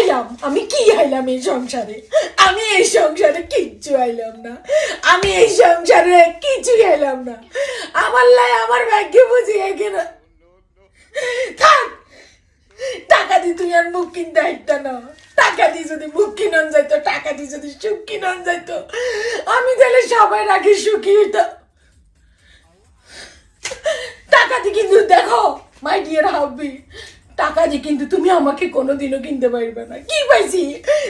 আইলাম? আমি কি আইলাম এই সংসারে? আমি এই সংসারে কিচ্ছু আইলাম না। আমি এই সংসারে কিছু আইলাম না। আমার লাই আমার ভাগ্যে বুঝিয়ে কেন থাক। টাকা দিয়ে তুমি আর মুখ কিনতে আইতা না। টাকা দিয়ে যদি মুখ কিনন যাইতো, টাকা দিয়ে যদি সুখ কিনন যাইতো, আমি তাহলে সবাই রাখি সুখী হইতাম। টাকা দিয়ে কিন্তু দেখো মাই ডিয়ার হাবি, টাকা দিয়ে কিন্তু তুমি আমাকে কোনোদিনও কিনতে পারবে না। কি পাইছি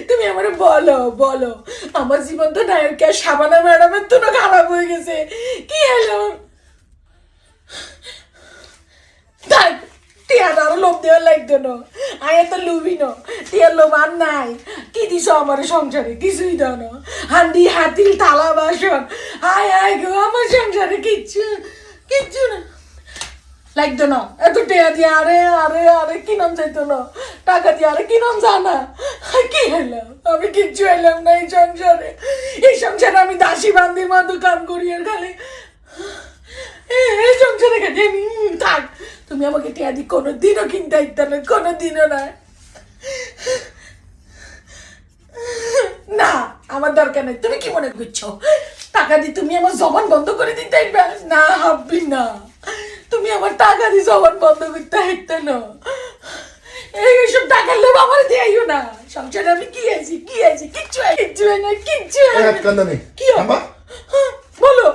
তুমি আমার বলো বলো। আমার জীবন তো নায়ক সাবানা ম্যাডামের তো খারাপ হয়ে গেছে। কি হলো? থাক, টিয়ার আরো লোভ দেওয়ার লাগতো না। আয় তো লুবি না, টিয়ার লোভ আর নাই। কি দিছ আমার সংসারে? কিছুই দাও না। হান্ডি হাতিল থালা বাসন, আয় আয় গো আমার সংসারে কিচ্ছু কিচ্ছু না লাগতো না। এত টেয়া দিয়ে আরে আরে আরে কিনম যাইতো না, টাকা দিয়ে আরে কিনম জানা। কি হইলাম? আমি কিচ্ছু এলাম না এই সংসারে। এই সংসারে আমি দাসী বান্দির মতো কাম করি আর খালি এই সংসারে খালি আমি থাক। তুমি আমাকে টেয়া দিয়ে কোনোদিনও কিনতে আইতা না, কোনোদিনও না। না আমার দরকার নেই। তুমি কি মনে করছো টাকা দিয়ে তুমি আমার জবান বন্ধ করে দিতে আইবা? না হাব্বি না, তুমি আমার টাকা দিয়ে জবান বন্ধ করতে আইতে না। এইসব টাকার লোভ আমার দিয়াইও না। সংসারে আমি কি আছি কি আছি কিচ্ছু কিচ্ছু না কিচ্ছু কি হবে? বলো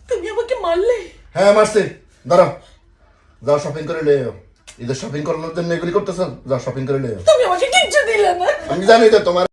তুমি আমাকে মারলে? হ্যাঁ মারছি। দাঁড়াও, যাও শপিং করে লে এও। ঈদের শপিং করানোর জন্য এগুলি করতেছ, যাও শপিং করে লে এও। তুমি আমাকে কিচ্ছু দিলে না। আমি জানি তো তোমার